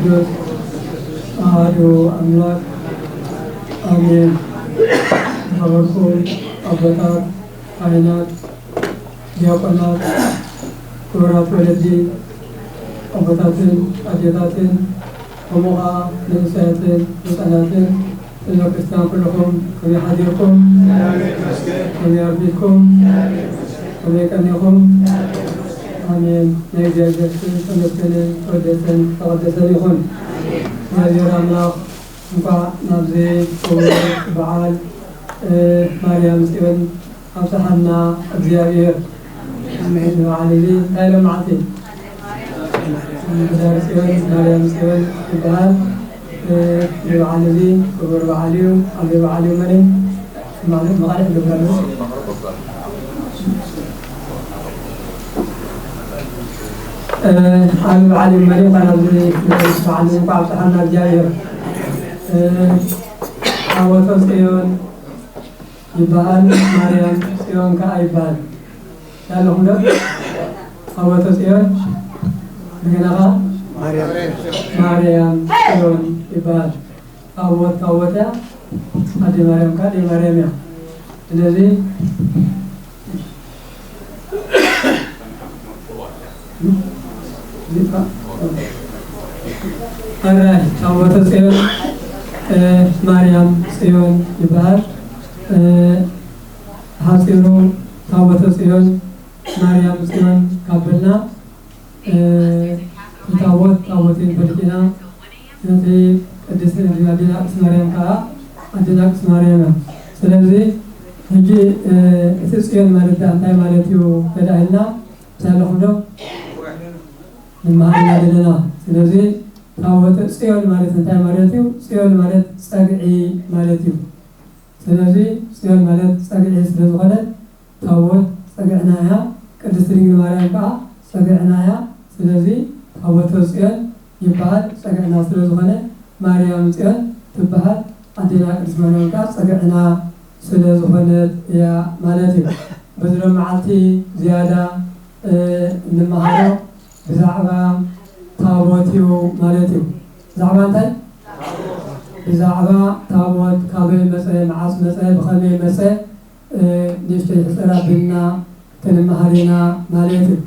ቅዱስ አሐዱ አምላክ አሜን። ተባረኩ አባታት፣ ካህናት፣ ዲያቆናት፣ ክቡራት ወለዲ አባታትን፣ አዴታትን፣ ወሞኻ መንእሰያትን፣ ህፃናትን ህዝበ ክርስቲያን ኩልኩም ከመይ ሓዲርኩም? ከመይ ኣርቢትኩም? ከመይ ቀኒኹም? አሜን። ናይ እግዚአብሔር ስም ተመስገነ ተወደሰን ተቀደሰን ይሁን። እግዚአብሔር አምላክ እንኳን ናብዚ በዓል ማርያም ጽዮን ኣብፅሓና እግዚአብሔር አሜን። በዓል እዚ እንታይ ለማዓልቲ ህዳር ጽዮን ማርያም ጽዮን ይበሃል። በዓል እዚ ክቡር በዓል እዩ። ዓብዪ በዓል እዩ ማለት ማለት መቃልሕ ግብራሉ ዓብዪ በዓል እዩ ማለት ናብዚ በዓል እንኳ ኣብፅሓና እግዚአብሔር ታቦተ ጽዮን ይበሃል። ማርያም ጽዮን ከዓ ይበሃል ያለኹም ዶ ታቦተ ጽዮን እንደገና ማርያም ጽዮን ይበሃል። ታቦት ታቦት እያ ኣዴ ማርያም ከዓ ኣዴ ማርያም እያ። ስለዚህ ታቦተ ጽዮን ማርያም ጽዮን ይበሃል። ሓፂሩ ታቦተ ጽዮን ማርያም ጽዮን ካበልና ታቦት ታቦትን ፈሊጥና ነቲ ቅድስት ኣዴና ቅድስት ማርያም ከዓ ኣዴና ቅድስት ማርያም እያ። ስለዚ ሕጂ እቲ ጽዮን ማለት እንታይ ማለት እዩ ተዳሂልና ሳለኹም ዶ ንመሃልና ዘለና። ስለዚ ታቦተ ጽዮን ማለት እንታይ ማለት እዩ? ጽዮን ማለት ፀግዒ ማለት እዩ። ስለዚ ጽዮን ማለት ፀግዒ ስለዝኾነ ታቦት ፀግዕና እያ፣ ቅድስት ድንግል ማርያም ከዓ ፀግዕና እያ። ስለዚ ታቦተ ጽዮን ይበሃል ፀግዕና ስለዝኾነ ማርያም ጽዮን ትበሃል። ኣዴና ቅድስት ማርያም ከዓ ፀግዕና ስለዝኾነት እያ ማለት እዩ። በዚ ሎ መዓልቲ ዝያዳ እንመሃሮ ብዛዕባ ታቦት እዩ ማለት እዩ። ብዛዕባ እንታይ? ብዛዕባ ታቦት ካበይ መፀ፣ መዓስ መፀ፣ ብኸመይ መፀ ንእሽተይ ሕፅር ኣቢልና ክንመሃር ኢና ማለት እዩ።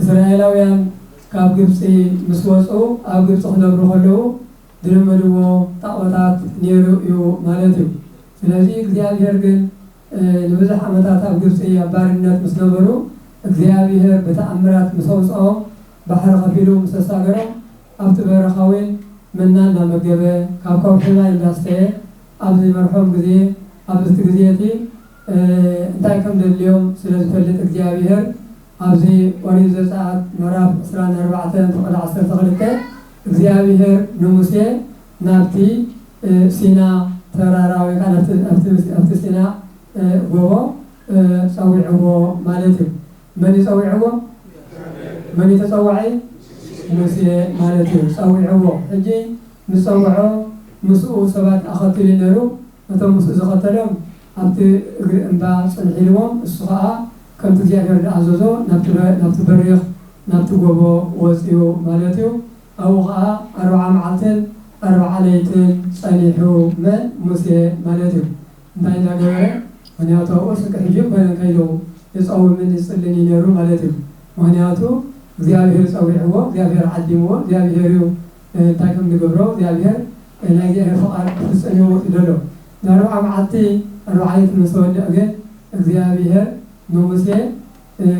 እስራኤላውያን ካብ ግብፂ ምስ ወፁ ኣብ ግብፂ ክነብሩ ከለዉ ዝለመድዎ ጣዖታት ነይሩ እዩ ማለት እዩ። ስለዚ እግዚአብሔር ግን ንብዙሕ ዓመታት ኣብ ግብፂ ኣብ ባርነት ምስ ነበሩ እግዚአብሔር ብተኣምራት ምስ ኣውፅኦም ባሕሪ ከፊሉ ምስ ተሳገሮም ኣብቲ በረኻ እውን መና እናመገበ ካብ ከውሒ ማይ እንዳስተየ ኣብ ዝመርሖም ግዜ ኣብዚ ግዜ እቲ እንታይ ከም ደልዮም ስለ ዝፈልጥ እግዚአብሔር ኣብዚ ኦሪት ዘፀአት ምዕራፍ 24 ቁጥሪ 12 እግዚአብሔር ንሙሴ ናብቲ ሲና ተራራ ወይ ከዓ ናብቲ ሲና ጎቦ ፀዊዕዎ ማለት እዩ። መን ይፀዊዕዎ? መን ተፀዋዒ? ሙሴ ማለት እዩ። ፀዊዕዎ ሕጂ ምስ ፀውዖ ምስኡ ሰባት ኣኸትሉ ነይሩ። እቶም ምስኡ ዝኸተሎም ኣብቲ እግሪ እምባ ፅንሒልዎም እሱ ከዓ ከምቲ እግዚአብሔር ዝኣዘዞ ናብቲ በሪኽ ናብቲ ጎቦ ወፂኡ ማለት እዩ። ኣብኡ ከዓ 40 መዓልትን 40 ለይትን ፀኒሑ መን? ሙሴ ማለት እዩ። እንታይ እናገበረ? ምክንያቱ ኣብኡ ስንቂ ሕጂ ኮይነ ከይዱ ይፀውምን ይፅልን ይነሩ ማለት እዩ። ምክንያቱ እግዚአብሔር ፀዊዕዎ፣ እግዚአብሔር ዓዲምዎ፣ እግዚአብሔር እዩ እንታይ ከም ዝገብሮ እግዚአብሔር ናይ እግዚአብሔር ፍቃድ ክፍፅም እዩ ደሎ። ን40 መዓልቲ 40 ለይት ምስ ተወድእ ግን እግዚአብሔር ንሙሴ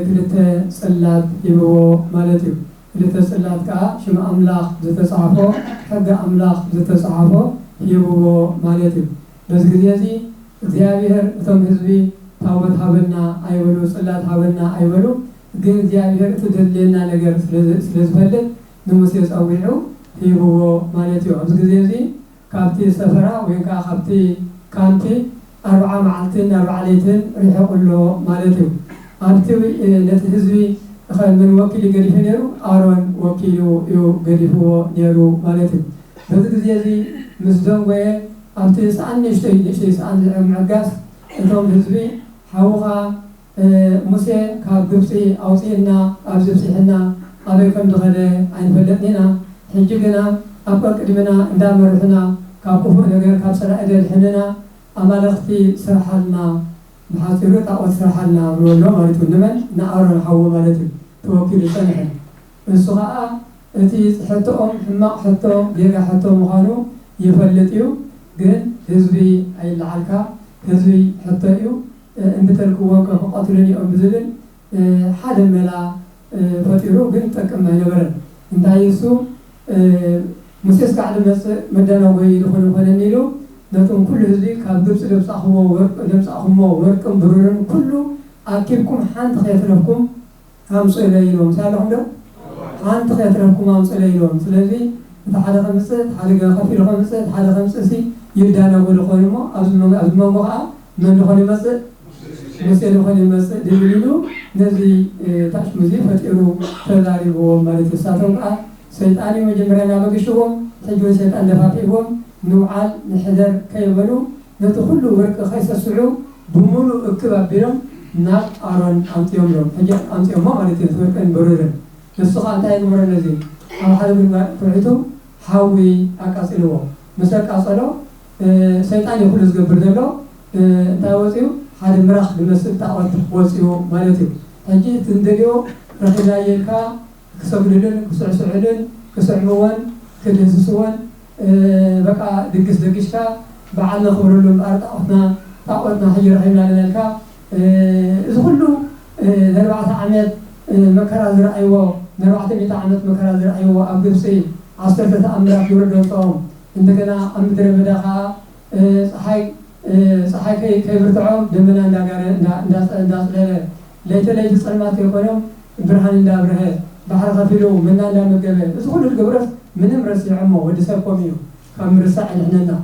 ክልተ ፅላት ሂብዎ ማለት እዩ። ክልተ ፅላት ከዓ ሽም ኣምላኽ ዝተፃሕፎ ሕጊ ኣምላኽ ዝተፃሕፎ ሂብዎ ማለት እዩ። በዚ ግዜ እዚ እግዚአብሔር እቶም ህዝቢ ታቦት ሃበና ኣይበሉ፣ ፅላት ሃበና ኣይበሉ። ግን እግዚአብሔር እቲ ደልየና ነገር ስለዝፈልጥ ንሙሴ ፀዊዑ ሂብዎ ማለት እዩ። ኣብዚ ግዜ እዚ ካብቲ ሰፈራ ወይ ከዓ ካብቲ ካምቲ 40 መዓልትን 40 ለይትን ርሒቁሎ ማለት እዩ። ኣብቲ ነቲ ህዝቢ ምን ወኪል ገዲፉ ነይሩ? ኣሮን ወኪሉ እዩ ገዲፍዎ ነይሩ ማለት እዩ። በዚ ግዜ እዚ ምስ ደንጎየ ኣብቲ ሰዓን ንእሽተይ ሰዓን ምዕጋስ እቶም ህዝቢ ሓውኻ ሙሴ ካብ ግብፂ ኣውፂእና ኣብዚ ብፅሕና ኣበይ ከም ዝኸደ ኣይንፈለጥን ኢና። ሕጂ ግና أبقى قدمنا اندامرنا كاكوفو نجار كابسرة إدل حننا أمالختي سرحلنا بحاطيرو تاوت سرحلنا بلولو مالتو نمن نعرن حو مالتو توكيل سنحن السقاء التي حتى حما حتى جيرا حتى مخانو يفلتيو جن هزبي أي العلكة هزبي حتى يو إن تركوا كقاتلني أو بزلن حدا ملا فتيرو جن تكمل نبرن إن دايسو مسيس قاعد مدنا وين يدخلون نيلو نتوم كل هزبي كان دبس لبس أخمو ورق برورن كله أكيدكم حان تخيفنكم هم سئلينهم سألهم ده حان تخيفنكم هم سئلينهم سلذي حدا خمسة حدا خفير خمسة حدا خمسة سي يدانا ولا خالما أزمة مقع من خالي مسد مسير خالي مسد دليلو نزي تاش مزي فتيرو تداري هو مالك الساتون سيداني مجمرنا بقشوهم تجوا سيدان دفاتيهم نوعال نحذر كيبلو نتخلو ورق خيس السعو بمولو اكتباب بيرم ناب آران أمتيوم لهم حجا أمتيوم ما مالتين ثوركين برورن نسخة انتهي نمرن نزي أو حدا من فرعيتو حاوي أكاسلوه مثل أكاسلو سيداني خلص قبر دلو تاوزيو حدا مراخ بمثل تاوات وزيو مالتيو حجي تندليو رخينا يلكا كسبللن كسعسعلن كسعموان كدهسسوان بقى دقشكا بعلنا خبرلهم أرض طاقتنا حجر حيمنا لنالكا إذا كله نربعة عمد مكرا زرعيوه نربعة مئة عمد مكرا زرعيوه أبقبسي عصرة أمرك يوردون طوم عندنا أمدر مداخا صحي كي برتعوم دمنا نداس ليت الصلمات يقولون برهان دابره بحر خفيلو منا لا مقبل إذا كله القبرس من مرس عمو ودساب قوميو كم مرسع إحنا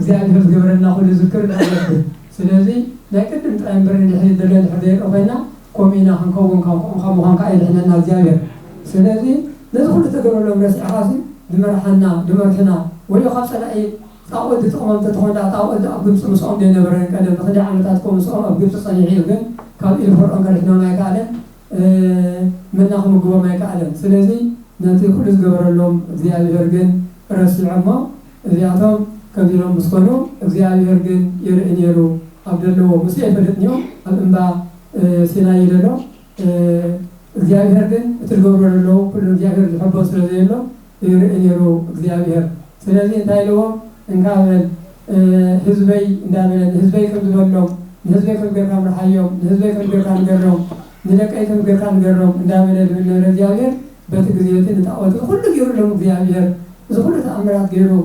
زيادة في قبرنا كل ذكر الأول سلازي لكن نتعلم برنا الحين دلنا الحدير أخينا قومينا هنكون خام قائد إحنا زيادة سلازي ندخل تقبل لهم مرس عاصي دمرحنا ولا خاصة أي تعود تقوم تدخل تعود أبغى مسؤول دينا برنا كذا بخدع عملتاتكم مسؤول أبغى تصنيعيه كذا كان الفرق أنكر إحنا ما يكعلن منهم جوا ما يكعلن سلازي نانتي كل زجبر لهم زيادة يرجن رأس العمى زيادهم كبيرهم مسكونو زيادة يرجن يرو عبد الله مسيح فلتنيو الأنبا سيناي للو زيادة يرجن ترجبر له كل زيادة يحب وصل له يرو زيادة ير سلازين تايلو إنكامل حزبي دامن حزبي كم دولهم حزبي كم بيركام رحيهم حزبي كم بيركام جرهم نلك أي كم بيركام جرهم دامن من زيادة بتجزيتين تعود كل غير لهم زيادة إذا كل تأمرات غيره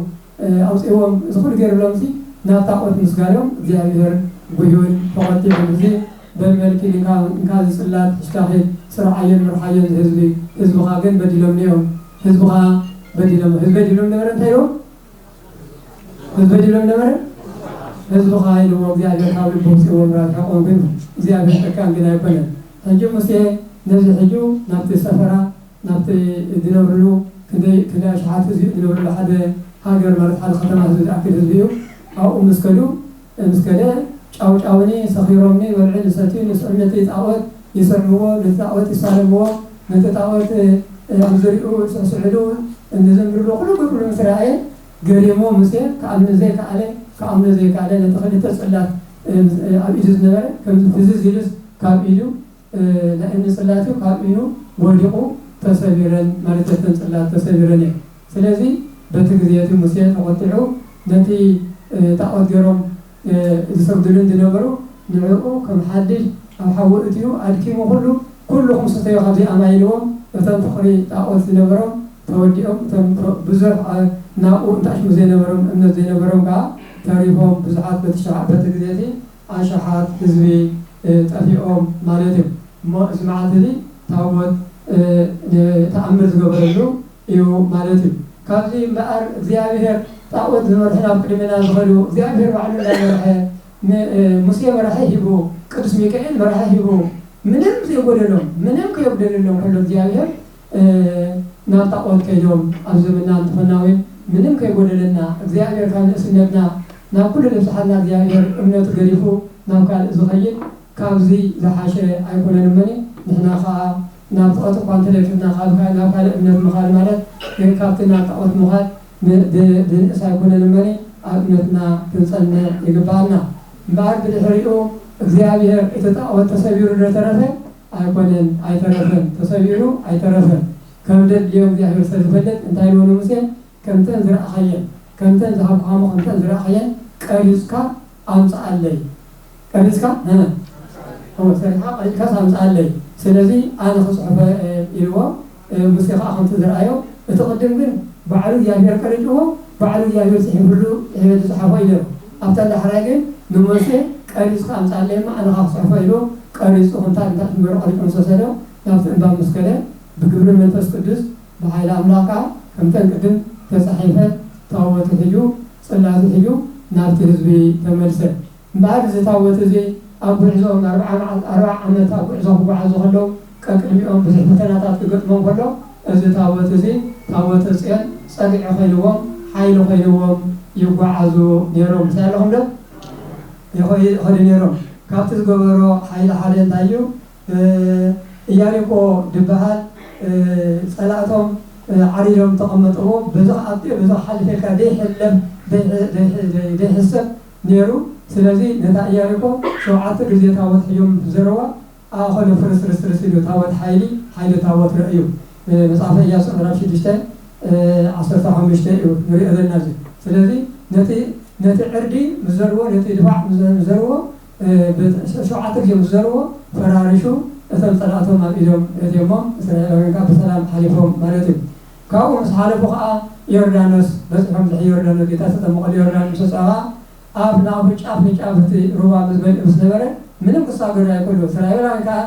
أو سوهم إذا كل غير لهم سي ناتعود مسكالهم زيادة بيون فقط يبغى بالملك إن كان الصلاة اشتهي سرعين مرحين حزب خاجن بديلهم اليوم حزب بديلهم نمرن تيرو حزب بديلهم نمرن حزب خاين هو زيادة حاول بوسي ومرات حقهم بينهم زيادة كان جنا يبنى هنجوم مسيح نزل حجو نبت سفرة نبت دينورلو كده شحات زي دينورلو حدا هاجر مرت حدا ختمة زي أكل زيو أو مسكلو أوني صخيروني والعين ساتين سعمتي تعود يسموه نتعود يسالموه نتعود أمزريو سعلو النزمرلو كله مسرعين قريمو مسير كأمن زي كعلي نتخلي تسألات أبيجز نبرة كم تزيز يلز كابيلو لأن صلاته كابينو ولقوا تسبيرا مرتبة صلاة تسبيرا سلازي بتجزية المسيح وقطعوا نتي تعود جرام إذا سبدلون دينبرو نعقوا كم حدش أو حولتيو أركيمو كلهم ستيو هذه أمايلهم وتم تقري تعود دينبرو توديهم تم بزرع ناقو تاش مزينبرو من زينبرو كا تاريخهم بزعات بتشعب بتجزية عشحات حزبي تأفيهم مالتهم ما سمعت لي تعود تأمل قبله يو مالتهم كذي مأر زيادة تعود مرحنا بكلمنا زغلو زيادة وعلو لا مرحة مسيا مرحة هبو قدس ميكائيل مرحة هبو منهم يقول لهم منهم كيقول لهم كلهم زيادة نام تعود كيلهم أزمنا تفناوين منهم كيقول لنا زيادة كان سنتنا نام كل نفسحنا زيادة أمنا تقريفو نام كان زغيل كابزي زحاشة أيقون المني نحنا خا نام تعود قانت لكنا خالها نام كان أمنا مخال مالت كابتنا تعود مخال بنقص يكون المري أبنتنا تنصلنا يقبلنا بعد بالحريقه እግዚአብሔር የተጣወተ ተሰቢሩ ለተረፈ አይቆንን አይተረፈን ተሰቢሩ አይተረፈን ከምደል ሊዮም እግዚአብሔር ስለተፈለጥ እንታይ ሆነ ሙሴ ከምተን ዝራእ ኸየን ከምተን ዝሃብኳሞ ከምተን ዝራእ ኸየን ቀሪጽካ አምጻአለይ ቀሪጽካ ቀሪጽካ አምጻአለይ ስለዚህ አነ ጽሑፈ ይልዎ ሙሴ ካኹን ዝራእዮ እተቀደም ግን ባዕሉ እግዚአብሔር ቀሪጽዎ ባዕሉ እግዚአብሔር ሲሕብሉ ጽሓፎ ይደሩ ኣብታ ዳሕራይ ግን ንሙሴ ቀሪጽ አምጻለይማ አነ ጽሑፈ ይልዎ ቀሪጽ ሆንታ እንታምር ቀሪጽ መሰሰለው ናፍጥ እንባ መስከለ بقبل መንፈስ ቅዱስ በኃይለ አምላካ ከምተን ቅድም ተጻሒፈ ታወተ ሄዩ ጽላቱ ሄዩ ናብቲ ህዝቢ ተመልሰ ባድ ዝታወተ እዚ ኣብ ጉዕዞም 40 ዓመት ኣብ ጉዕዞ ክጓዓዙ ከለው ቀቅድሚኦም ብዙሕ ፈተናታት ክገጥሞም ከሎ እዚ ታወተ እዚ ታወተ ጽዮን ጸኒዑ ኸይልዎም ሓይሉ ኸይልዎም ይጓዓዙ ነይሮም ሳለኹም ዶ ይኸዱ ነይሮም ካብቲ ዝገበሮ ሓይሊ ሓደ እንታይ እዩ ኢያሪኮ ድበሃል ጸላእቶም ዓሪዶም ተቐመጥዎ ብዙሕ ኣጥዮ ብዙሕ ሓሊፈልካ ዘይሕለፍ ዘይሕሰብ ነይሩ ስለዚ ነታ ኢያሪኮ 7 ግዜ ታወት ሒዮም ዘረዋ ኣኸሉ ፍርስርስርስ ኢሉ ታወት ሓይሊ ታወት ረእዩ መጽሓፈ ኢያሱ ምዕራፍ 6 15 እዩ ንሪኦ ዘለና እዚ ስለዚ ነቲ ዕርዲ ምስ ዘርዎ ነቲ ድፋዕ ምስ ዘርዎ 7 ግዜ ምስ ዘርዎ ፈራሪሹ እቶም ጸላእቶም ኣብ ኢዶም እትዮሞም እስራኤላውያን ብሰላም ሓሊፎም ማለት እዩ ካብኡ ምስ ሓለፉ ከዓ ዮርዳኖስ በፂሖም ዝሕይ ዮርዳኖስ ጌታ ዝተጠመቐሉ ዮርዳኖስ ፀባ ኣብ ናብኡ ጫፍ ንጫፍ እቲ ሩባ ምስ ነበረ ምንም ክሳገሩ ኣይከሉ እስራኤላውያን ከዓ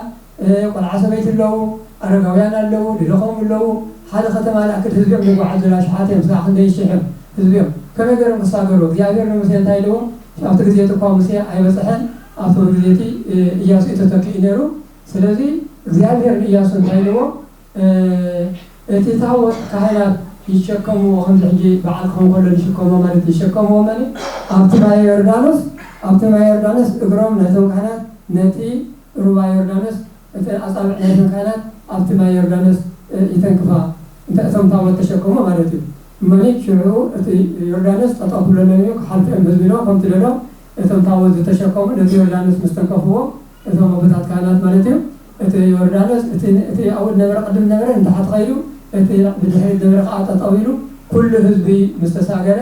ቆልዓ ሰበይቲ ኣለዉ ኣረጋውያን ኣለዉ ድለኾም ኣለዉ ሓደ ከተማ ንኣክል ህዝቢኦም ንጓዓዙ ሸሓት እዮም ስራሕ ክንደይ ሽሕም ህዝቢኦም ከመይ ገይሮም ክሳገሩ እግዚኣብሔር ንሙሴ እንታይ ኢልዎ ኣብቲ ግዜቲ እኳ ሙሴ ኣይበፅሐን ኣብቲ ግዜቲ ኢያሱ ተተኪኡ ነይሩ ስለዚህ እግዚአብሔር ኢያሱ እንታይ ኢልዎ እቲ ታወት ካህናት ይሸከሙ ከም ሕጂ በዓል ከንኮሎ ይሽከሙ ማለት ይሸከሙ ማለት ኣብቲ ማይ ዮርዳኖስ እግሮም ነቶም ካህናት ነቲ ሩባ ዮርዳኖስ እቲ ኣጻብዕ ናይቶም ካህናት ኣብቲ ማይ ዮርዳኖስ ይተንክፋ እቶም ታወት ተሸከሙ ማለት እዩ እመኒ ሽዑ እቲ ዮርዳኖስ ጠጠው ክብለሎም እዩ ክሓልፍኦም ህዝቢ ኢሎ ከምቲ ደሎ እቶም ታወት ዝተሸከሙ ነቲ ዮርዳኖስ ምስ ተንከፍዎ እቶም ኣቦታት ካህናት ማለት እዩ እቲ ዮርዳኖስ እቲ ኣብኡ ነበረ ቅድም ነበረ እንታሓት ኸይዱ እቲ ብድሕሪት ነበረ ከዓ ጠጠው ኢሉ ኩሉ ህዝቢ ምስ ተሳገረ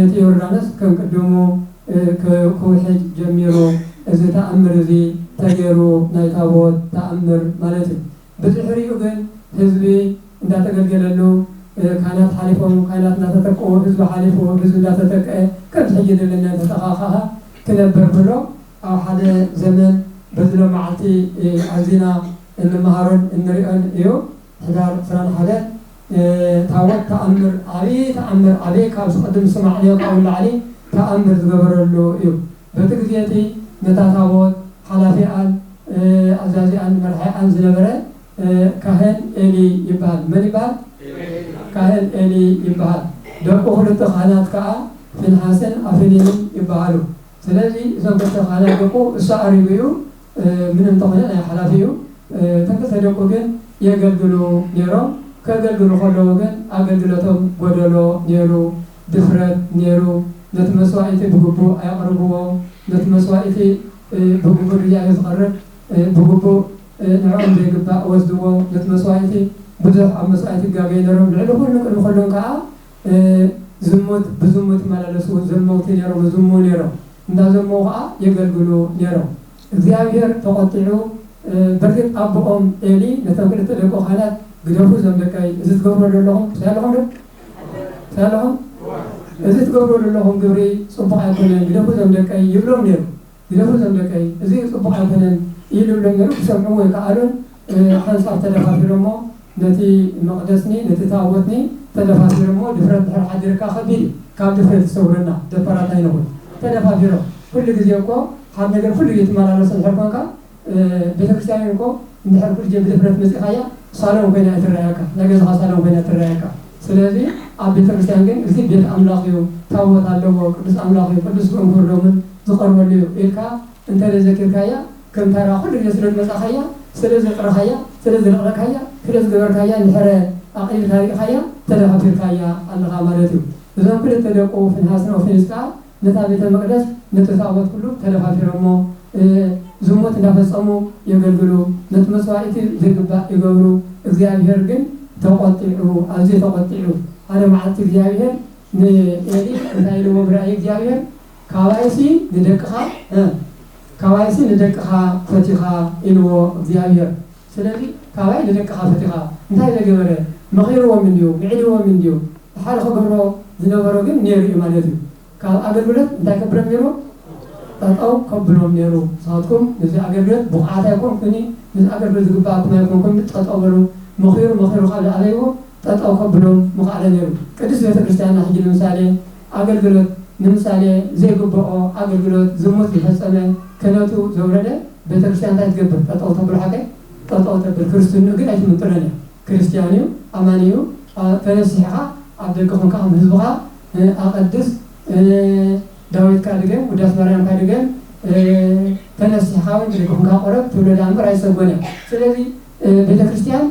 እቲ ዮርዳኖስ ከም ቅድሙ ክውሕጅ ጀሚሩ እዚ ተኣምር እዚ ተገይሩ ናይ ታቦት ተኣምር ማለት እዩ ብድሕሪኡ ግን ህዝቢ እንዳተገልገለሉ ካህናት ሓሊፎም ካህናት እናተተክኡ ህዝቢ ሓሊፉ ህዝቢ እንዳተተክአ ከም ሕጂ ዘለና ተተኻኸኸ ክነበር ከሎ ኣብ ሓደ ዘመን በዝሎ መዓልቲ ኣዚና እንመሃሮን እንሪኦን እዩ ሕዳር 21 ታወት ተኣምር ዓብይ ካብ ዝቅድም ስማዕንዮ ካብኡ ላዕሊ ተኣምር ዝገበረሉ እዩ በቲ ግዜቲ ነታ ታቦት ሓላፊኣን ኣዛዚኣን መርሓይኣን ዝነበረ ካህን ኤሊ ይበሃል መን ይበሃል ካህን ኤሊ ይበሃል ደቁ ክልተ ካህናት ከዓ ፊንሓስን ኣፍኒንን ይበሃሉ ስለዚ እዞም ክልተ ካህናት ደቁ እሱ ኣሪቡ እዩ ምንም ተኾነ ናይ ሓላፊ እዩ ተንክልተ ደቁ ግን የገልግሉ ነይሮም ከገልግሉ ከለዉ ግን ኣገልግሎቶም ጎደሎ ነይሩ ድፍረት ነይሩ ነቲ መስዋእቲ ብግቡእ ኣየቕርብዎ ነቲ መስዋእቲ ብግቡእ ድያየ ዝቐርብ ብግቡእ ንዕኦም ዘይግባእ ወስድዎ ነቲ መስዋእቲ ብዙሕ ኣብ መስዋእቲ ጋገይ ነይሮም ልዕሊ ኩሉ ቅድሚ ኩሎም ከዓ ዝሙት ብዝሙት መላለሱ ዘመውቲ ነይሮም ዝሙ ነይሮም እንዳዘመው ከዓ የገልግሉ ነይሮም እግዚአብሔር ተቆጥዑ በርግጥ ኣቦኦም ኤሊ ነቶም ክልተ ደቁ ካህናት ግደፉ እዞም ደቀይ እዚ ትገብሮ ዘለኹም ሳለኹም እዚ ትገብሮ ዘለኹም ግብሪ ፅቡቅ ኣይኮነን ግደፉ እዞም ደቀይ ይብሎም ነይሩ ግደፉ እዞም ደቀይ እዚ ፅቡቅ ኣይኮነን ይብሎም ነይሩ ክሰምዑ ወይ ከኣሉን ሓንሳብ ተደፋፊሮሞ ነቲ መቕደስኒ ነቲ ታቦትኒ ተደፋፊሮሞ ድፍረት ድሕሪ ሓዲርካ ከቢድ ካብ ድፍረት ዝሰውረና ደፈራት ኣይንኹን ተደፋፊሮም ኩሉ ግዜ እኮ ሓደ ነገር ኩሉ ግዜ ትመላለስ እንድሕር ኮንካ ቤተክርስትያን እኮ እንድሕር ኩሉ ግዜ ብድፍረት መፂኻያ ሳሎም ኮይና ትረኣየካ ናይ ገዛኻ ሳሎም ኮይና ትረኣየካ ስለዚ ኣብ ቤተክርስትያን ግን እዚ ቤት ኣምላኽ እዩ ታቦት ኣለዎ ቅዱስ ኣምላኽ እዩ ቅዱስ እንኩርዶምን ዝቐርበሉ እዩ ኢልካ እንተዘኪርካያ ከም ተራ ኩሉ ግዜ ስለ ዝመፃኻያ ስለ ዘቕረኻያ ስለ ዝለቕለካያ ስለ ዝገበርካያ እንድሕረ ኣቒልካ ሪእኻያ ተደፋፊርካያ ኣለኻ ማለት እዩ إذا كل تدقوا في الحسن وفي الإسقاط نتابع المقدس نتساوت كله تلفافي رمو زموت نفس أمو يقلقلوا نتمسوائت زقبا يقولوا እግዚአብሔር ግን ተቆጥዑ አዚ ተቆጥዑ አለ ማለት እግዚአብሔር ነኤሊ እንታይ ነው ብራይ እግዚአብሔር ካዋይሲ ንደቅኻ ካዋይሲ ንደቅኻ ፈቲኻ ኢልዎ እግዚአብሔር ስለዚህ ካዋይ ንደቅኻ ፈቲኻ እንታይ ዘገበረ መኺርዎም እንዲሁ ምዕልዎም እንዲሁ ሓደ ኸገብሮ ዝነበሮ ግን ነይሩ ማለት እዩ ካብ አገልግሎት እንታይ ከብረም ነይሩ ጠጣው ከብሎም ነይሩ ሳትኩም እዚ አገልግሎት ብቕዓት ኣይኮንኩኒ እዚ አገልግሎት ዝግባእኩም ኣይኮንኩም ጠጣው በሉ መኺሩ ካለ ኣለይዎ ጠጣው ከብሎም ምኻለ ነይሩ ቅዱስ ቤተክርስቲያንና ሕጂ ለምሳሌ አገልግሎት ለምሳሌ ዘይግብኦ አገልግሎት ዝሙት ዝፈጸመ ክህነቱ ዘውረደ ቤተክርስቲያን እንታይ ትገብር ጠጣው ተብሎ ሓቀይ ጠጣው ተብል ክርስትና ግን ኣይትምጥረነ ክርስቲያን እዩ ኣማኒ እዩ ተነሲሕኻ ኣብ ደገ ኮንካ ህዝብኻ ኣቐድስ ዳዊት ካድገን ውዳስ ማርያም ካድገን ተነሲሕኻ እውን ደገ ኮንካ ቆረብ ትውለድ እምበር ኣይሰጎነ ስለዚ ቤተክርስቲያን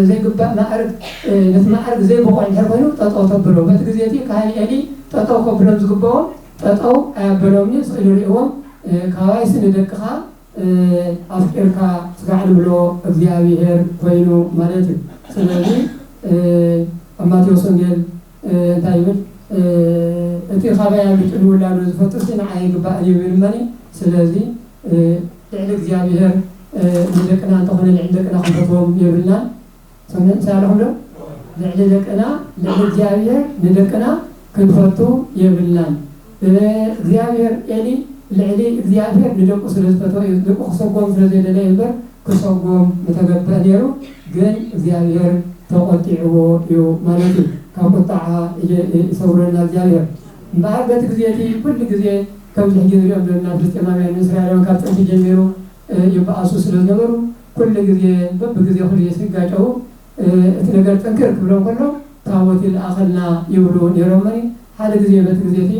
ዘይግባእ ማዕርግ ነቲ ማዕርግ ዘይበቆ እንድሕር ኮይኑ ጠጠው ተብሎ በቲ ግዜቲ ካህን ኤሊ ጠጠው ከብሎም ዝግብኦ ጠጠው ኣያበሎምኒ ስእሊ ሪእዎም ካባይሲ ንደቅኻ ኣፍቂርካ ስጋዕ ንብሎ እግዚአብሔር ኮይኑ ማለት እዩ ስለዚ ኣብ ማቴዎስ ወንጌል እንታይ ይብል እቲ ካባይ ኣብልጭ ንውላዱ ዝፈትስ ንዓይ ይግባእ ይብል መኒ ስለዚ ልዕሊ እግዚአብሔር ንደቅና እንተኾነ ልዕሊ ደቅና ክንፈትዎም የብልናን ሳለኹም ዶ ልዕሊ ደቅና ልዕሊ እግዚአብሔር ንደቅና ክንፈቱ የብልናን እግዚአብሔር ኤሊ ልዕሊ እግዚአብሔር ንደቁ ስለዝፈትዎ እዩ ደቁ ክሰጎም ስለዘይደለየ እምበር ክሰጎም ዝተገብአ ነይሩ ግን እግዚአብሔር ተቆጢዕዎ እዩ ማለት እዩ ካብ ቁጣዓ ይሰውረና እግዚአብሔር እምበኣር በቲ ግዜቲ ኩሉ ግዜ ከምዚ ሕጂ ንሪኦም ዘለና ፍልስጤማውያን እስራኤላውያን ካብ ጥንቲ ጀሚሩ ይበኣሱ ስለዝነበሩ ኩሉ ግዜ በብግዜ ኩሉ ሲጋጨው እቲ ነገር ጥንክር ክብሎም ከሎ ታቦት ይለኣኸልና ይብሉ ነይሮምኒ ሓደ ግዜ በቲ ግዜቲ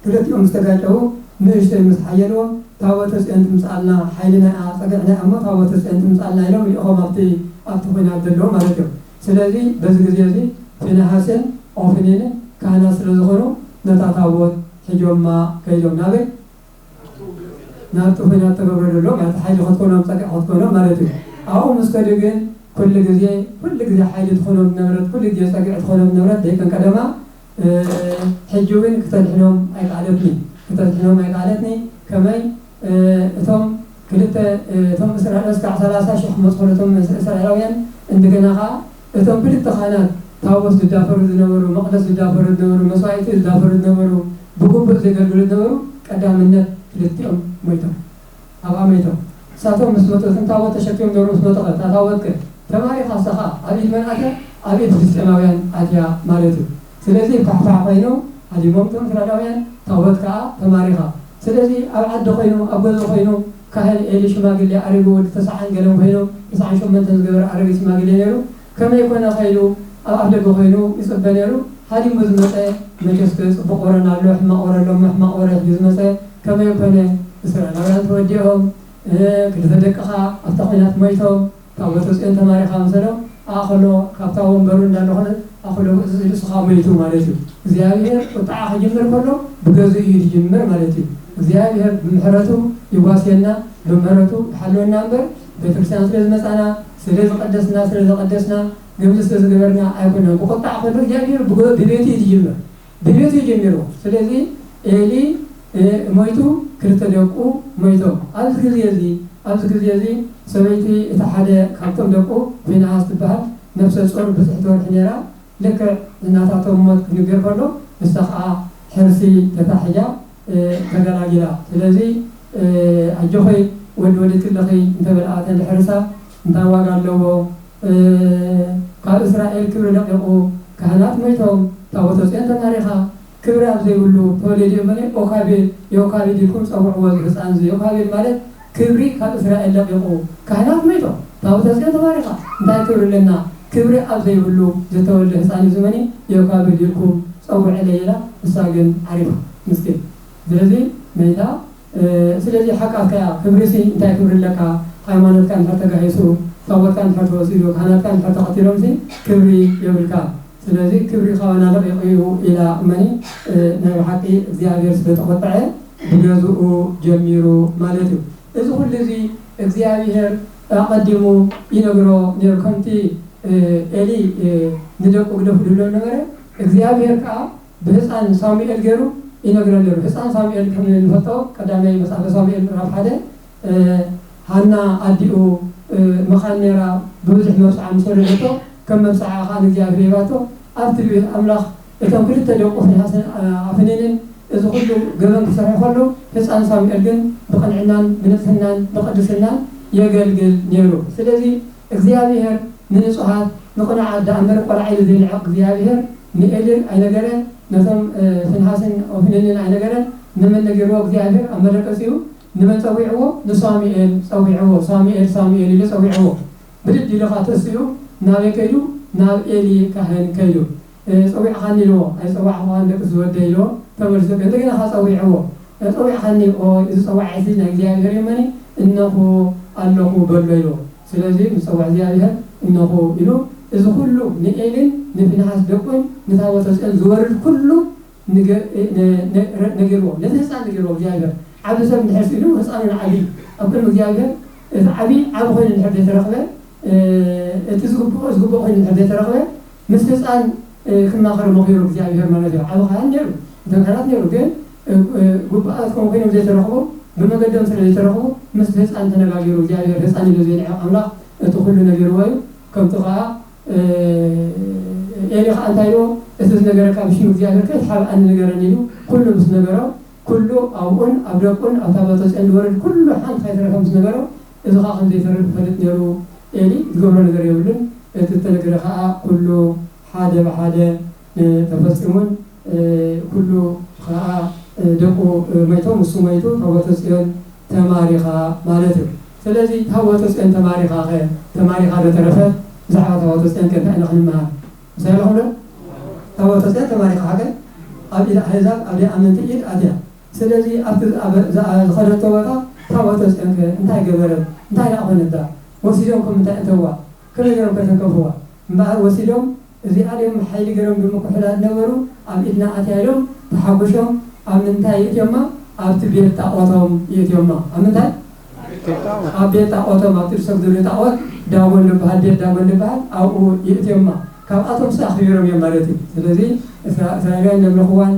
ክልቲኦም ዝተጋጨው ንእሽተይ ምስ ሓየልዎም ታቦተ ፅዮን ትምፃልና ሓይልና ፀገዕና እሞ ታቦተ ፅዮን ትምፃልና ኢሎም ይእኾም ኣብቲ ኩናት ዘለዎ ማለት እዮም ስለዚ በዚ ግዜ እዚ ፊንሃስን ኦፍኒን ካህናት ስለዝኾኑ ነታ ታቦት ሕጆማ ከይዶም ናበይ ናብቲ ኩናት ተገብሮ ዘሎ ማለት ሓይሊ ክትኮኖም ፀቂዕ ክትኮኖም ማለት እዩ ኣብኡ ምስ ከዱ ግን ኩሉ ግዜ ሓይሊ ትኾኖም ነበረት ኩሉ ግዜ ፀቂዕ ትኾኖም ነበረት ደይቀን ቀደማ ሕጂ እውን ክተልሕኖም ኣይከኣለትኒ ከመይ እቶም ክልተ እቶም እስራኤል እስካዕ 30,000 መፅኮኑ እቶም እስራኤላውያን እንደገና ከዓ እቶም ክልተ ካህናት ታቦት ዝዳፈሩ ዝነበሩ መቅደስ ዝዳፈሩ ዝነበሩ መስዋዕቲ ዝዳፈሩ ዝነበሩ ብግቡእ ዘገልግሉ ዝነበሩ ቀዳምነት ክልቲኦም ሞይቶም ኣብኣ ሞይቶም እሳቶም ምስ መጠትን ታቦት ተሸኪሞም ነበሩ ምስ መጠቐ ታቦት ተማሪኻ ሰኻ ኣብ ኢድ መን ኣትያ ኣብ ኢድ ፍልስጤማውያን ኣትያ ማለት እዩ ስለዚ ካሕፋሕ ኮይኑ ሃዲሞም እቶም እስራኤላውያን ታቦት ከዓ ተማሪኻ ስለዚ ኣብ ዓዲ ኮይኑ ኣብ ገዛ ኮይኑ ካህን ኤሊ ሽማግሌ ኣሪጉ ወዲ 90 ገለም ኮይኑ 98 ዝገበረ ኣረጊ ሽማግሌ ነይሩ ከመይ ኮነ ኸይሉ ኣብ ኣፍ ደገ ኮይኑ ይፅበ ነይሩ ሃዲሙ ዝመፀ መቸስ ፅቡቅ ወረና ኣሎ ሕማቅ ወረ ኣሎ ሕማቅ ወረ ዝመፀ ከመይ ኮነ እስራኤላውያን ተወዲኦም ክልተ ደቅኻ ኣብታ ኩናት ሞይቶም ታቦተ ፅዮን ተማሪኻ መሰሎም ኣኸሎ ካብታ ወንበሩ እንዳለኾነ ኣኸሎ ስኻ ሞይቱ ማለት እዩ እግዚአብሔር ቁጣዓ ክጅምር ከሎ ብገዙ እዩ ዝጅምር ማለት እዩ እግዚአብሔር ብምሕረቱ ይዋስየና ብምሕረቱ ይሓልወና እምበር ቤተክርስቲያን ስለዝመፃና ስለዝቀደስና ግብዚ ስለዝገበርና ኣይኮነን ክቁጣዕ ከሎ እግዚአብሔር ብቤቱ ይጅምር ብቤቱ ይጀሚርዎ ስለዚ ኤሊ ሞይቱ ክልተ ደቁ ሞይቶም ኣብዚ ግዜ እዚ ሰበይቲ እቲ ሓደ ካብቶም ደቁ ፊንሃስ ትበሃል ነፍሰ ፆር ብፅሕቲ ወርሒ ነይራ ልክዕ እናታቶም ሞት ክንገር ከሎ ንሳ ከዓ ሕርሲ ተታሕያ ተገላጊላ ስለዚ ኣጆኸይ ወልወሊት ክለኺ እንተበልኣተን ሕርሳ እንታይ ዋጋ ኣለዎ ካብ እስራኤል ክብሪ ደቂቑ ካህናት ሞይቶም ታቦተ ፅዮን ተማሪኻ ክብሪ ኣብ ዘይብሉ ተወለዲኡ መለ ዮካቤድ ኢልኩም ፀውዕዎ ህፃን እዚ ዮካቤድ ማለት ክብሪ ካብ እስራኤል ደቂቑ ካህናት ሞይቶም ታቦተ ፅዮን ተማሪኻ እንታይ ክብሪ ኣለና ክብሪ ኣብ ዘይብሉ ዝተወልደ ህፃን እዩ ዝመኒ ዮካቤድ ኢልኩም ፀውዕ ለይላ እሳ ግን ዓሪፋ ምስኪን ስለዚ ሜታ ስለዚ ሓቃትካ ክብሪሲ እንታይ ክብሪ ኣለካ ሃይማኖትካ እንድሕር ተጋሂሱ ታቦትካ እንድሕር ተወሲዱ ካህናትካ እንድሕር ተኸቲሎምሲ ክብሪ የብልካ ስለዚህ ክብሪ ኻወና ለቀዩ ኢላ መኒ ናይ ሓቂ እግዚአብሔር ስለተቆጣዐ ብገዝኡ ጀሚሩ ማለት እዩ እዚ ሁሉ እዚ እግዚአብሔር አቀድሙ ይነግሮ ነር ከምቲ ኤሊ ንደቁ ግደፍድሎ ነበረ እግዚአብሔር ከዓ በህፃን ሳሙኤል ገሩ ይነግሮ ነሩ ህፃን ሳሙኤል ከም ንፈቶ ቀዳማይ መጽሐፈ ሳሙኤል ምዕራፍ 1 ሃና አዲኡ መኻኔራ ብዙሕ መብፅዓ ምሰለቶ ከም መብፅዓ ከዓ እግዚአብሔር ይባቶ ኣብቲ ቤት ኣምላኽ እቶም ክልተ ደቁ ፊንሓስን ኣፍኒንን እዚ ኩሉ ገበን ክሰርሕ ከሎ ህፃን ሳሙኤል ግን ብቕንዕናን ብንጽህናን ብቅድስናን የገልግል ነይሩ ስለዚ እግዚአብሔር ንንጹሃት ንቕንዓት ዳእምበር ቆልዓይ ዝልዕቕ እግዚአብሔር ንኤልን ኣይነገረ ነቶም ፊንሓስን ኣፍኒንን ኣይነገረ ንመን ነገርዎ እግዚአብሔር ኣብ መለቀሲኡ ንመን ፀዊዕዎ ንሳሙኤል ፀዊዕዎ ሳሙኤል ኢሉ ፀዊዕዎ ብድድ ኢሉኻ ተስኡ ናበይ ከይዱ ናብ ኤሊ ካህን ከይዱ ፀዊዕኻኒ ኢልዎ ኣይፀዋዕኻን ደቂ ዝወደ ኢልዎ ተመልሶ እንደገና ኻ ፀዊዕዎ ፀዊዕኻኒ እዚ ፀዋዕሲ ናይ እግዚአብሔር የመኒ እነሆ ኣለኹ በሎ ኢልዎ ስለዚ ምፀዋዕ እግዚአብሔር እነሆ ኢሉ እዚ ኩሉ ንኤልን ንፊንሓስ ደቁን ንታቦተ ጽዮን ዝወርድ ኩሉ ነገርዎ ነቲ ህፃን ነገርዎ እግዚአብሔር ዓብ ሰብ ንድሕር ኢሉ ህፃኑን ዓብዪ ኣብ ቅድሚ እግዚአብሔር እቲ ዓብዪ ዓብ ኮይኑ ንድሕር ዘይተረኽበ እቲ ዝግብኦ ኮይኑ ንድሕር ዘይተረኽበ ምስ ህፃን ክማኸር መኺሩ እግዚአብሔር ማለት እዩ ዓብ ካህን ነይሩ እቶም ካህናት ነይሩ ግን ጉባኣት ከምኡ ኮይኖም ዘይተረኽቡ ብመገዶም ስለ ዘይተረኽቡ ምስ ህፃን ተነጋጊሩ እግዚአብሔር ህፃን ኢሉ ዘይልዕቕ ኣምላኽ እቲ ኩሉ ነገርዎ እዩ ከምቲ ከዓ ኤሊ ከዓ እንታይ ኢልዎ እቲ ዝነገረካ ብሽም እግዚአብሔር ከይትሓብአኒ ንገረኒ ኢሉ ኩሉ ምስ ነገሮ ኩሉ ኣብኡን ኣብ ደቁን ኣብ ታቦተ ጽዮን ዝወርድ ኩሉ ሓንቲ ከይተረፈ ምስ ነገሮ እዚ ከዓ ከምዘይተረድ ፈልጥ ነይሩ ኤሊ ዝገብሮ ነገር የብሉን እቲ ዝተነገረ ከዓ ኩሉ ሓደ ብሓደ ተፈፂሙን ኩሉ ከዓ ደቁ መይቶም ንሱ መይቱ ታቦተ ጽዮን ተማሪኻ ማለት እዩ ስለዚ ታቦተ ጽዮን ተማሪኻ ተረፈት ብዛዕባ ታቦተ ጽዮን ከንታይ ኢና ክንመሃር ምሳሌኹም ዶ ታቦተ ጽዮን ተማሪኻ ሓገ ኣብ ኢድ ኣሕዛብ ኣብ ደ ኣመንቲ ኢድ ኣትያ ስለዚ ኣብቲ ዝኸደቶ ቦታ ታቦተ ጽዮን እንታይ ገበረት እንታይ ዳ ኮነታ ወሲዶም ከምንታይ እተዋ ከመይ ገይሮም ከተንከፍዋ እምበኣር ወሲዶም እዚኣልዮም ሓይሊ ገይሮም ብምኩሕላት ነበሩ ኣብ ኢድና ኣትያ ኢሎም ተሓጒሾም ኣብ ምንታይ ይእትዮማ ኣብቲ ቤት ጣዖቶም ይእትዮማ ኣብ ምንታይ ኣብ ቤት ጣዖቶም ኣብቲ ዝሰግድሉ ጣዖት ዳጎን ልበሃል ቤት ዳጎን ልበሃል ኣብኡ ይእትዮማ ካብኣቶም ኣኽቢሮም እዮም ማለት እዩ ስለዚ እስራኤላውያን ዘምልኽዋን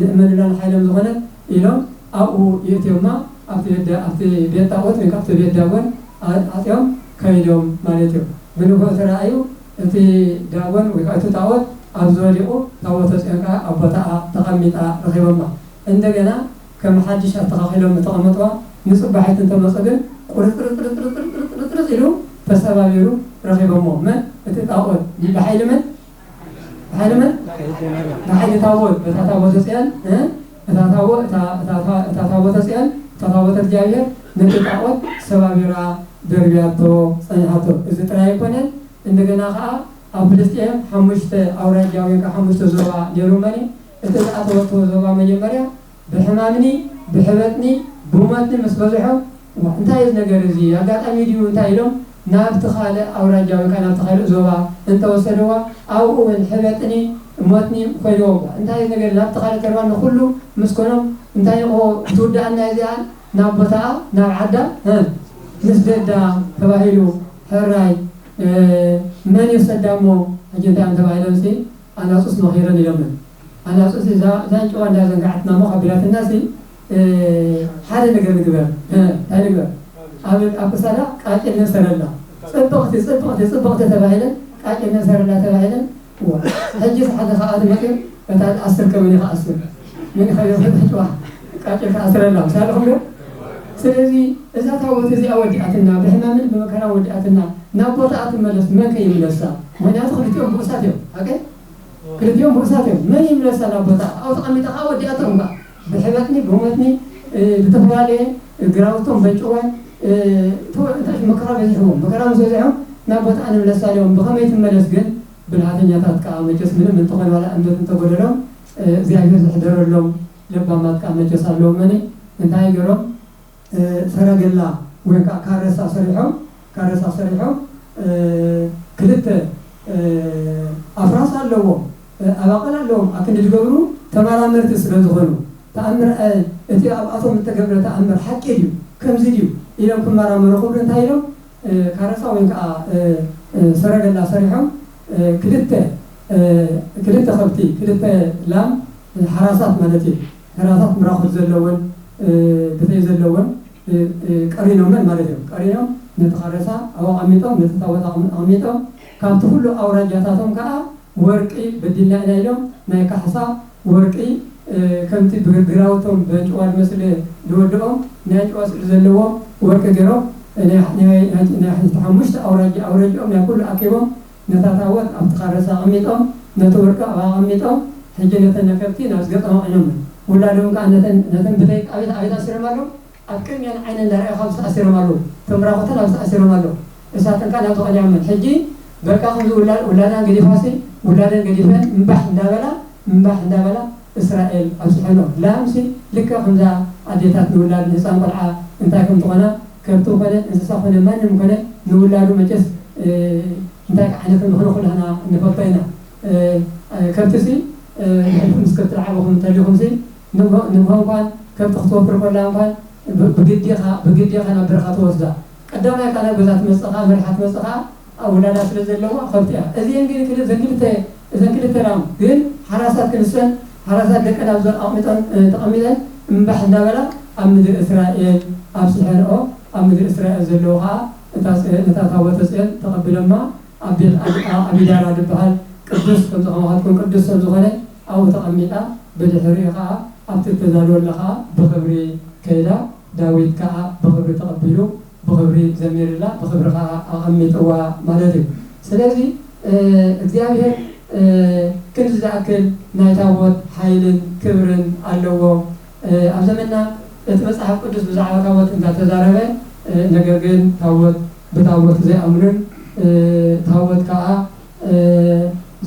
ዝእመንላን ሓይሎም ዝኾነት ኢሎም ኣብኡ ይእትዮማ ኣብቲ ቤት ጣዖት ወይ ካብቲ ቤት ዳጎን ኣትዮም ከይዶም ማለት እዩ ብንግሆ ተረኣዩ እቲ ዳጎን ወይ ከዓ እቲ ጣዖት ኣብ ዝወዲቑ ታቦተ ጽዮን ከዓ ኣብ ቦታኣ ተቐሚጣ ረኺቦማ እንደገና ከም ሓድሽ ኣስተኻኺሎም ተቐመጥዋ ንፅባሒት እንተመፁ ግን ቁርጥርጥርጥርጥርጥርጥርጥርጥ ኢሉ ተሰባቢሩ ረኺቦሞ መን እቲ ጣዖት ብሓይሊ መን ብሓይሊ ታቦት እታ ታቦተ ጽዮን እታ ታቦተ ጽዮን እታ ታቦተ እግዚአብሔር ነቲ ጣዖት ሰባቢራ ደርቢያቶ ፀኒሓቶ እዚ ጥራይ ኣይኮነን እንደገና ከዓ ኣብ ፍልስጥኤም 5 ኣውራጃ ወይ ከዓ 5 ዞባ ነይሩ መኒ እቲ ዝኣተወቶ ዞባ መጀመርያ ብሕማምኒ ብሕበጥኒ ብሞትኒ ምስ በዝሖም እንታይ እዚ ነገር እዚ ኣጋጣሚ ድዩ እንታይ ኢሎም ናብቲ ካልእ ኣውራጃ ወይ ከዓ ናብቲ ካልእ ዞባ እንተወሰድዋ ኣብኡ እውን ሕበጥኒ ሞትኒ ኮይንዎም እንታይ እዚ ነገር ናብቲ ካልእ ተርባ ንኩሉ ምስ ኮኖም እንታይ ትውዳእና እዚኣ ናብ ቦታኣ ናብ ዓዳ ምስ ደዳ ተባሂሉ ሕራይ መን ይወሰዳሞ ኣጀንታዮም ተባሂሎም ሲ ኣናፁስ መኺረን ኢሎምን ኣናፁስ እዛን ጭዋ እንዳዘንጋዓትና ሞ ከቢላትና ሲ ሓደ ነገር ንግበር እንታይ ንግበር ኣብ ክሳዳ ቃጭል ነሰረላ ፅብቕቲ ተባሂለን ቃጭል ነሰረላ ተባሂለን ሕጂ ሓደ ከዓ መፅር እታ 10 ከመኒ ከኣስር ምን ከየፈት ጭዋ ቃጭል ከኣስረላ ምሳሌኹም ዶ ስለዚ እዛ ታቦት እዚኣ ወዲኣትና ብሕማምን ብመከራን ወዲኣትና ናብ ቦታኣ ትመለስ መን ከይምለሳ ምክንያቱ ክልቲኦም ብኡሳት እዮም ክልቲኦም ብኡሳት እዮም መን ይምለሳ ናብ ቦታኣ ኣብኡ ተቐሚጣ ከዓ ወዲኣቶም ከዓ ብሕበጥኒ ብሞትኒ ብተፈላለየ ግራውቶም በጭዋን መከራ በዚሕዎም መከራ ምስ በዚሖም ናብ ቦታኣ ንምለሳ እዮም ብኸመይ ትመለስ ግን ብልሃተኛታት ከዓ መጨስ ምንም እንተኾነ ዋላ እምነት እንተጎደሎም እግዚኣብሔር ዝሕደረሎም ልባማት ከዓ መጨስ ኣለዎም መኒ እንታይ ገይሮም ሰረገላ ወይ ከዓ ካረሳ ሰሪሖም ክልተ ኣፍራስ اللهم أبقنا اللهم أكن الجبرو تمارا مرتس رزقنا تأمر أتي أطم التجبر تأمر حكي كم زيديو إلى كم مرة مرقوب نتايلهم كارثة وين سرق الله سريحهم كلت خبتي كلت لام حراسات مالتي حراسات مراخد زلون بتي زلون قرينو من مالتهم قرينو نتخرسا أو عميتهم نتتوت عميتهم كان تقول أوراجاتهم كا ورقي بدينا إليهم نايكحصا ورقي كنت بجراوتهم بنجوال مثل دودهم نايجواس زلوا ورق جرو نحن تحمشت أوراجهم نقول أكيبهم نتتوت أبتخرسا عميتهم نتورك أو عميتهم حجنة النكبتي ناس قطعوا عنهم ولا لهم كان نتن بديك أبيت أسير مالو أكن يعني عين الدرع خمس أسير مالو تمرأة خمس أسير مالو إذا كان هذا أجمل حجي بركة خمس ولا قدي فاسي ولا قدي فين مبح دابلا إسرائيل أسحنه لا أمشي لك خمسة عديتات نولاد نسان قلعة انتاكم تغنى كبتو خلي انسان خلي ما نمكنه نولادو مجلس انتاك عنكم نخلو خلنا نفطينا كبتسي مسكت العابهم تليهم زي نمهم كان كم تخطوه بركولا كان بجديها أنا برخات وزدا قدامنا كان بذات مسقة مرحات مسقة أو لا ناس لزلوا خبتها إذا يمكن كل زنكلة رام قل حراسات كنسان حراسات لك أنا بزر أقمتان تقميدا مبحنا بلا أمدر إسرائيل أبسحن أو أمدر إسرائيل زلوها نتاتاوى تسئل تقبل ما أبي دارا دبهال قدس كم تقومهاتكم قدس سمزغني أو تقميدا بدحريقها أبتل تزالون لها بخبري كيدا داويد كا بخبري تقبلو بخبري زمير الله بخبرها أغميت ومالدي سلازي እግዚአብሔር كل ذاكل نايتاوت حيل كبر አለዎ ኣብ ዘመንና እቲ መጽሓፍ ቅዱስ ብዛዕባ ታቦት እንዳተዛረበ ነገር ግን ታቦት በታቦት ዘይኣምኑን ታቦት ከዓ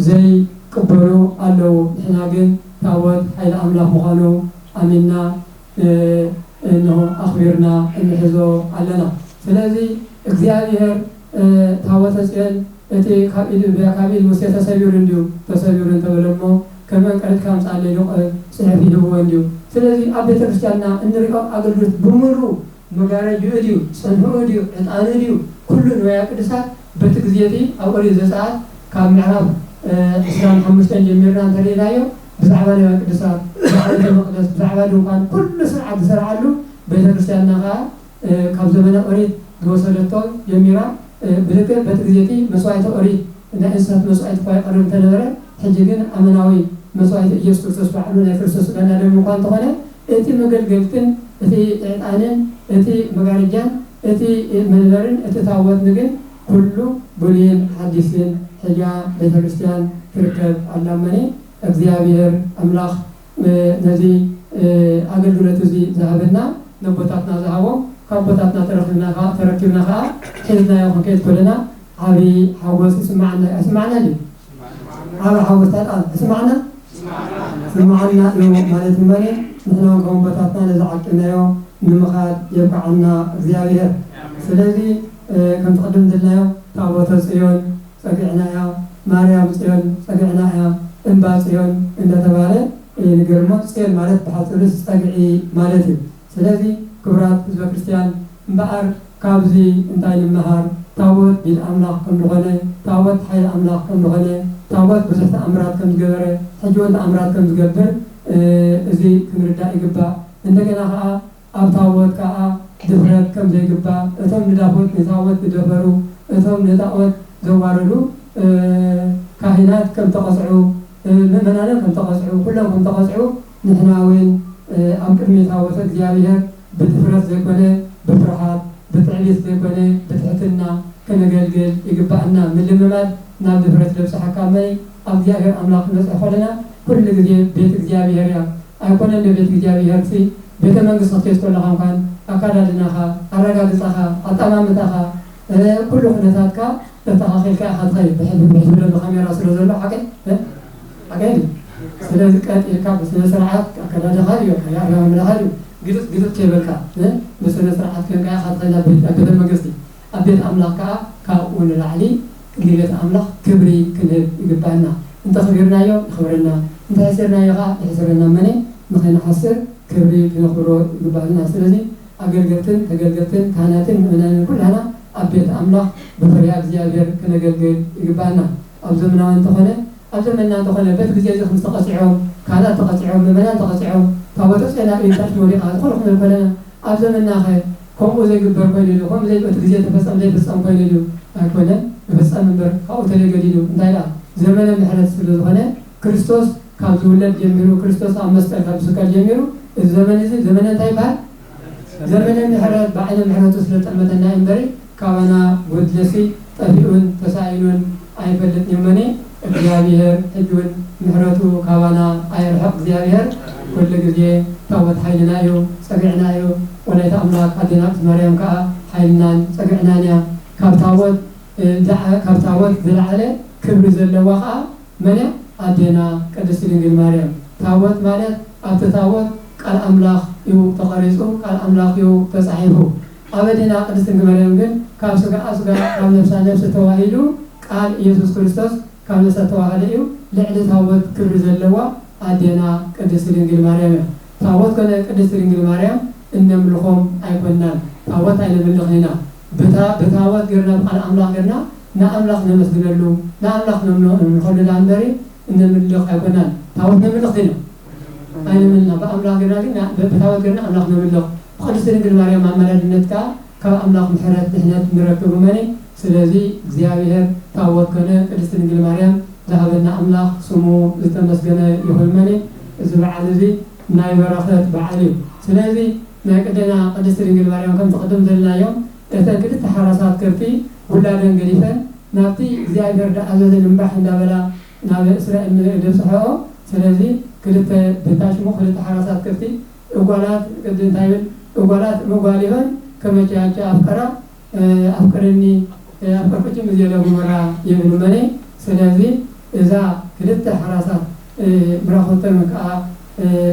ዘይቅበሉ ኣለዎ ንሕና ግን ታቦት ኃይለ ኣምላኽ ምዃኑ ኣሚንና እንሆ ኣኽቢርና እንሕዞ ኣለና ስለዚ እግዚአብሔር ታቦተ ጽዮን እቲ ካቢል ሙሴ ተሰቢሩ እንዲሁ ተሰቢሩ ተበለሞ ከመን ቀርት ካም ጻለይ ነው ጽሕፍ ይድዎ እንዲሁ ስለዚህ ኣብ ቤተ ክርስቲያንና እንሪኦ አገልግሎት ብሙሉ መጋረጅ እዲዩ ጽንሑ እዲዩ ዕጣን እዲዩ ኩሉ ንዋየ ቅድሳት በቲ ግዜቲ ኣብ ኦሪት ዘጸአት ካብ ምዕራፍ 25 ጀሚርና እንተሪእናዮ ብዛዕባ ንዋየ ቅድሳት ብዛዕባ ቤተ መቅደስ ብዛዕባ ድንኳን ኩሉ ስርዓት ዝሰርዓሉ ቤተ ክርስቲያንና ከዓ ካብ ዘመነ ኦሪት ዝወሰደቶ ጀሚራ بذكر بتجزيتي مسوعة أريد إن إنسان مسوعة قوي قرب تنورة حججن أمناوي مسوعة يسوع كريستوس بعلونا كريستوس لنا لهم مقام تقولنا إتي مجال جبتن إتي عانن إتي مجارجان إتي منورن إتي تعود نجن كله بولين حديثين حجا بيت كريستيان تركب علمني أجزاء أملاخ نزي أقل دولة زي ذهبنا نبوتاتنا ذهبوا كابوتاتنا تركبنا خا حزنا يوم كيت كلنا عبي حوس اسمعنا لي على حوس الآن اسمعنا يوم مالت المالي نحن كابوتاتنا نزعجنا يوم نمخاد يبقى عنا زيادة سلذي كم تقدم دلنا يوم كابوت صيون سقعنا يوم مريم صيون سقعنا يوم إنبا صيون إن تبالي نقرمو صيون مالت بحث سقعي مالتي سلذي كبرات زوا كريستيان مبار كابزي انتاي المهار تاوت بالأملاق كم نغني تاوت حي الأملاق كم نغني تاوت بزحت أمراض كم تقبر حجوة أمراض كم تقبر زي كم رداء يقبا عندك ناها أب تاوت كا دفرات كم زي يقبا اتهم ندافوت نتاوت بدفرو اتهم نداوت زواردو كاهنات كم تقصعو ممنانا كم تقصعو كلهم كم تقصعو نحناوين أم كمية تاوت እግዚአብሔር بتفرز زيكونه بفرحات بتعليس زيكونه بتحتنا كنجلجل يقبعنا من الممد نام دفرز لبس حكامي أبيار أملاك نزع خلنا كل جزء بيت እግዚአብሔር يا أكون اللي بيت እግዚአብሔር في بيت منقص نطيس كل خام كان أكاد لناها أرجع لسها أتمام تها كل خناتك تتأخر كأحد خير بحب الخميرة سلوزلو حكي سلازك إلكاب سلسرعات أكاد لخالي يا رب من خالي قلت كيبلكا بس نسرعت كان قاعد خاطرنا بيت المقصدي أبيت أملاك كأون العلي قلت أملاك كبري كنه يقبلنا انت خبرنايو خبرنا انت حسرنايو حسرنا مني نخلي نحسر كبري نخبرو يبالنا سلازي أجلجتن تجلجتن كانتن من كلنا أبيت أملاح بفريق زيادة كنجلجل يبالنا أبزمنا أنت خلنا أبزمنا أنت خلنا بيت زيادة خمسة قصيعهم كانت تقصيعهم منا تقصيعهم فوتس أنا إنتاج موري خلق من كلنا أبزمنا خير هم زي جبر كيلو هم زي بيت زيادة بس أم زي بس أم كيلو أكلنا بس أم بر أو تلي جديدو دايلا زمن محرس سلوز خلنا كريستوس كابزولة جميرو كريستوس أمستر كابزوكا جميرو الزمن زمن تايبه زمن المحرات بعد المحرات وصلت المدنة إمبري كوانا ودلسي تبيعون تساعدون أي بلد يمني زيابير حجون محراتو كوانا أي رحق زيابير كل جزية توت حيلنا يو سبعنا يو ولا يتأملاك أدينا مريم كا حيلنا سبعنا يا كابتاوت كابتاوت ذلعله كبر زلواقع مني أدينا كدس لينجل مريم تاوت مالت أبتتاوت قال أملاخ يو تقاريسو قال أملاخ يو تصحيحو أبدنا قدس مريم بن كام سجى كام نفس تواهيلو قال يسوع كريستوس كام نفس تواهيلو لعل تاوت كبر زلوا أدينا قدس لينجل مريم تاوت كنا قدس لينجل مريم إنهم لهم أيقوننا تاوت أين بنلقينا بتاوت غيرنا قال أملاخ غيرنا نا أملاخ نمسجنلو نا أملاخ نخلي العنبري إنهم نلقي أيقوننا تاوت نملقينا أنا من بأملاك جرنا بتهاوت جرنا أملاك نملك خلص سنجل مريم عملنا النتكا كأملاك محرات نحن نركب مني سلازي زيابير تهاوت كنا خلص سنجل مريم ذهبنا أملاك سمو لتمس جنا يهول مني زبع على ناي ورقات بعلي سلازي ما كدنا خلص سنجل مريم كم تقدم ذلنا يوم تأكد تحرسات كرتي ولا رنجليفا نبتي زيابير أزاز المباح دابلا ناب إسرائيل من الدفسحه سلازي كلت بتاش مخلت حراسات كرتي أقولات كدين تايل أقولات مقالبا كما جاء أفكرني أفكر كتير مزيلا بمرا يبنو مني سلازي إذا كلت حراسات براخوتر مكا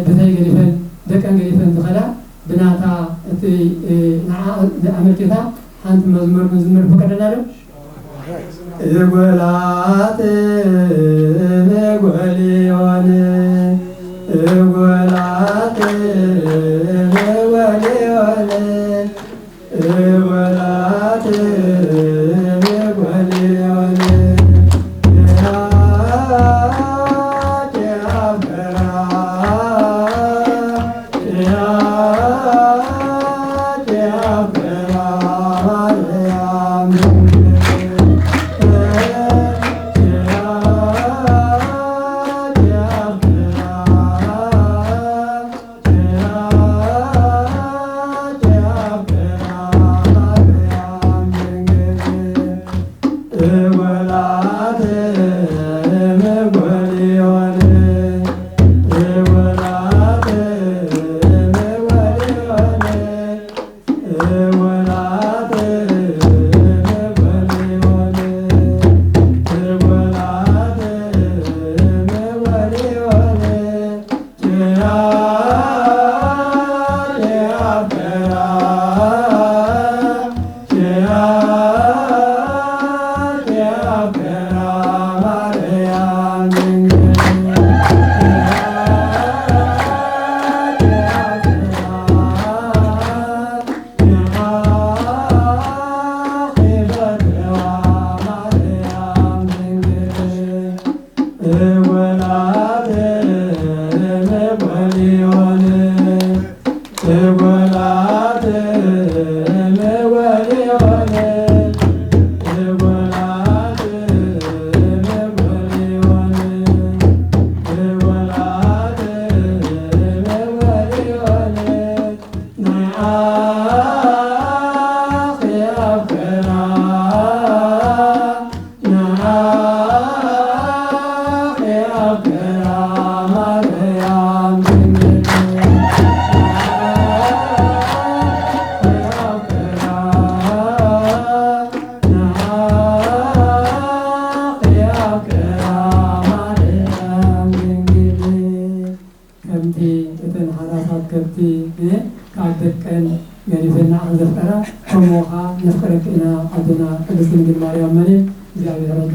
بتاي قليفن دكان قليفن دخلا بناتا تي نعمل كذا أنت مزمر فكرنا له إقولات مقوليون إقولات مقوليون إقولات مقوليون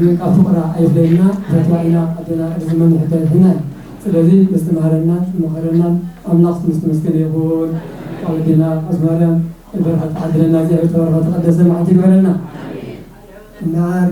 ግን ካብ ፍቅራ ኣይፍለይና ተትዋኢና ኣደና ዝመን ሕተት ህና ስለዚህ መስተማሃረና መኸረና ኣምላኽ ምስመስገን ይሁን ወልድና ኣዝማርያም البركة عدلنا زي البركة تقدس مع تقبلنا النار